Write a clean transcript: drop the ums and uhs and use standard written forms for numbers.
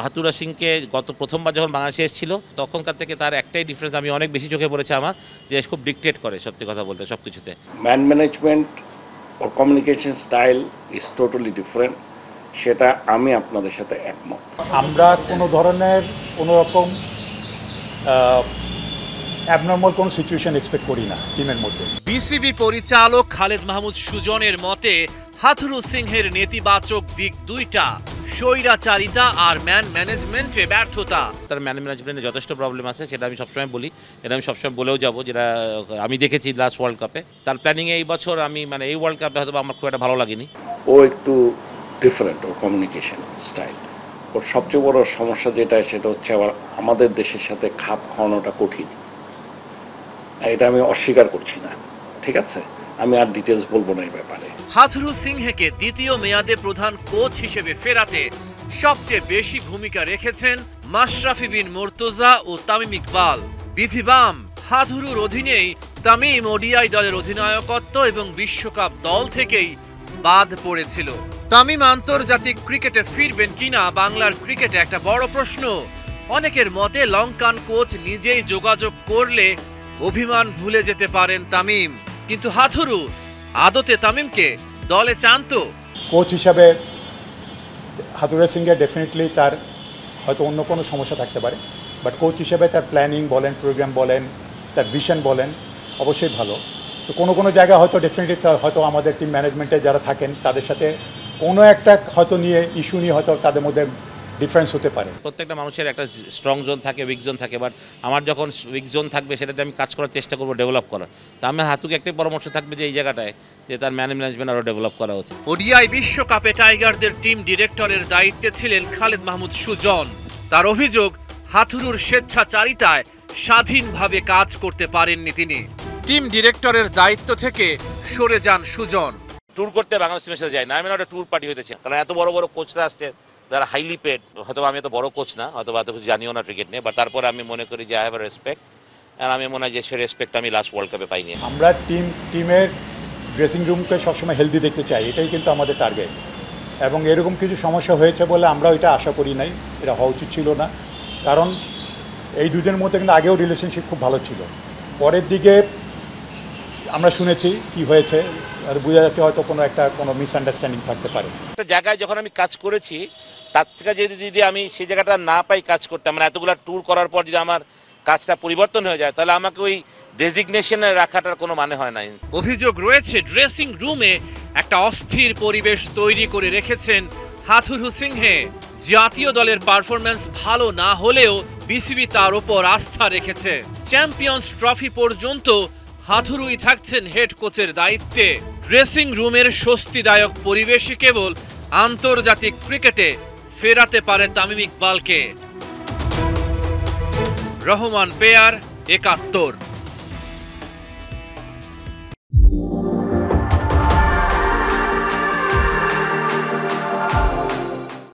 হাথুরুরা সিংকে গত প্রথমবার যখন বাংলাদেশে এসেছিল তখনকার থেকে তার একটাই ডিফারেন্স আমি অনেক বেশি চোখে পড়েছে আমার, যে খুব ডিকটেট করে সত্যি কথা বলতে সব কিছুতে। Man management or communication style is totally different, সেটা আমি আপনাদের সাথে একমত। আমরা কোনো ধরনের কোনো রকম অ্যাবনর্মাল কোনো সিচুয়েশন এক্সপেক্ট করি না টিমের মধ্যে। বিসিবি পরিচালক খালেদ মাহমুদ সুজনের মতে হাথুরু সিংহের নেতিবাচক দিক দুইটা, স্বৈরাচারিতা আর ম্যান ম্যানেজমেন্টে ব্যর্থতা। তার ম্যান ম্যানেজমেন্টে যথেষ্ট প্রবলেম আছে, সেটা আমি সবসময় বলি, এটা আমি সবসময় বলেও যাবো, যেটা আমি দেখেছি লাস্ট ওয়ার্ল্ড কাপে। তার প্ল্যানিংয়ে এই বছর আমি এই ওয়ার্ল্ড কাপে হয়তো আমার খুব একটা ভালো লাগেনি। ও একটু ডিফারেন্ট ওর কমিউনিকেশন স্টাইল। ওর সবচেয়ে বড় সমস্যা যেটা সেটা হচ্ছে আবার আমাদের দেশের সাথে খাপ খাওয়ানোটা কঠিন, এটা আমি অস্বীকার করছি না, ঠিক আছে? আমি আর ডিটেলস বলবো না এই ব্যাপারে। হাথুরু সিংহকে দ্বিতীয় মেয়াদে প্রধান কোচ হিসেবে ফেরাতে সবচেয়ে বেশি ভূমিকা রেখেছেন মাশরাফি বিন মুর্তজা ও তামিম ইকবাল। বিধিবাম হাথুরুর অধীনেই তামিম ওডিআই দলের অধিনায়কত্ব এবং বিশ্বকাপ দল থেকেই বাদ পড়েছিল। তামিম আন্তর্জাতিক ক্রিকেটে ফিরবেন কিনা বাংলার ক্রিকেটে একটা বড় প্রশ্ন। অনেকের মতে লঙ্কান কোচ নিজেই যোগাযোগ করলে অভিমান ভুলে যেতে পারেন তামিম, কিন্তু হাথুরু আদতে তামিমকে দলে চান তো? কোচ হিসাবে হাথুরুরা সিংহে ডেফিনেটলি তার হয়তো অন্য কোনো সমস্যা থাকতে পারে, বাট কোচ হিসেবে তার প্ল্যানিং বলেন, প্রোগ্রাম বলেন, তার ভিশন বলেন অবশ্যই ভালো। তো কোনো জায়গায় হয়তো ডেফিনেটলি হয়তো আমাদের টিম ম্যানেজমেন্টে যারা থাকেন তাদের সাথে কোনো একটা হয়তো নিয়ে ইস্যু নিয়ে হয়তো তাদের মধ্যে ডিফারেন্স হতে পারে। প্রত্যেকটা মানুষের একটা স্ট্রং জোন থাকে, উইক জোন থাকে, বাট আমার যখন উইক জোন থাকবে সেটাতে আমি কাজ করার চেষ্টা করবো, ডেভেলপ করার। তা আমার হাতুকে একটাই পরামর্শ থাকবে যে এই জায়গাটায় যে তার ম্যান ম্যানেজমেন্ট আরও ডেভেলপ করা উচিত। ওডিআই বিশ্বকাপে টাইগারদের টিম ডিরেক্টরের দায়িত্বে ছিলেন খালেদ মাহমুদ সুজন। তার অভিযোগ হাথুরুর স্বেচ্ছাচারিতায় স্বাধীনভাবে কাজ করতে পারেননি তিনি। টিম ডিরেক্টরের দায়িত্ব থেকে সরে যান সুজন। ট্যুর করতে বাংলাদেশ টিমের সাথে যায় না, আমি একটা ট্যুর পার্টি হতেছে, কারণ এত বড় বড় কোচরা আসছে যারা হাইলি পেড। হয়তো আমি এত বড় কোচ না, হয়তো এত কিছু জানিও না ক্রিকেট নিয়ে, বাট তারপরে আমি মনে করি যে আই হ্যাভ এ রেসপেক্ট, আর আমি মনে হয় যে সে রেসপেক্ট আমি লাস্ট ওয়ার্ল্ড কাপে পাইনি। আমরা টিমের ড্রেসিং রুমকে সবসময় হেলদি দেখতে চাই, এটাই কিন্তু আমাদের টার্গেট। এবং এরকম কিছু সমস্যা হয়েছে বলে আমরা এটা আশা করি নাই, এটা হওয়া উচিত ছিল না। কারণ এই দুজনের মধ্যে কিন্তু আগেও রিলেশনশিপ খুব ভালো ছিল, পরের দিকে আমরা শুনেছি কি হয়েছে, আর বোঝা যাচ্ছে হয়তো কোনো মিসআন্ডারস্ট্যান্ডিং থাকতে পারে। একটা জায়গায় যখন আমি কাজ করেছি তার থেকে যদি আমি সেই জায়গাটা না পাই কাজ করতে, মানে এতগুলো ট্যুর করার পর যদি আমার কাজটা পরিবর্তন হয়ে যায়, তাহলে আমাকে ওই ডেজিগনেশনে রাখাটার কোনো মানে হয় না। অভিযোগ রয়েছে ড্রেসিং রুমে একটা অস্থির পরিবেশ তৈরি করে রেখেছেন হাথুরু সিংহে। জাতীয় দলের পারফরম্যান্স ভালো না হলেও বিসিবি তার ওপর আস্থা রেখেছে। চ্যাম্পিয়ন্স ট্রফি পর্যন্ত হাথুরুই থাকছেন হেড কোচের দায়িত্বে। ড্রেসিং রুমের স্বস্তিদায়ক পরিবেশই কেবল আন্তর্জাতিক ক্রিকেটে ফেরাতে পারে তামিম ইকবালকে। রহমান পেয়ার, ৭১।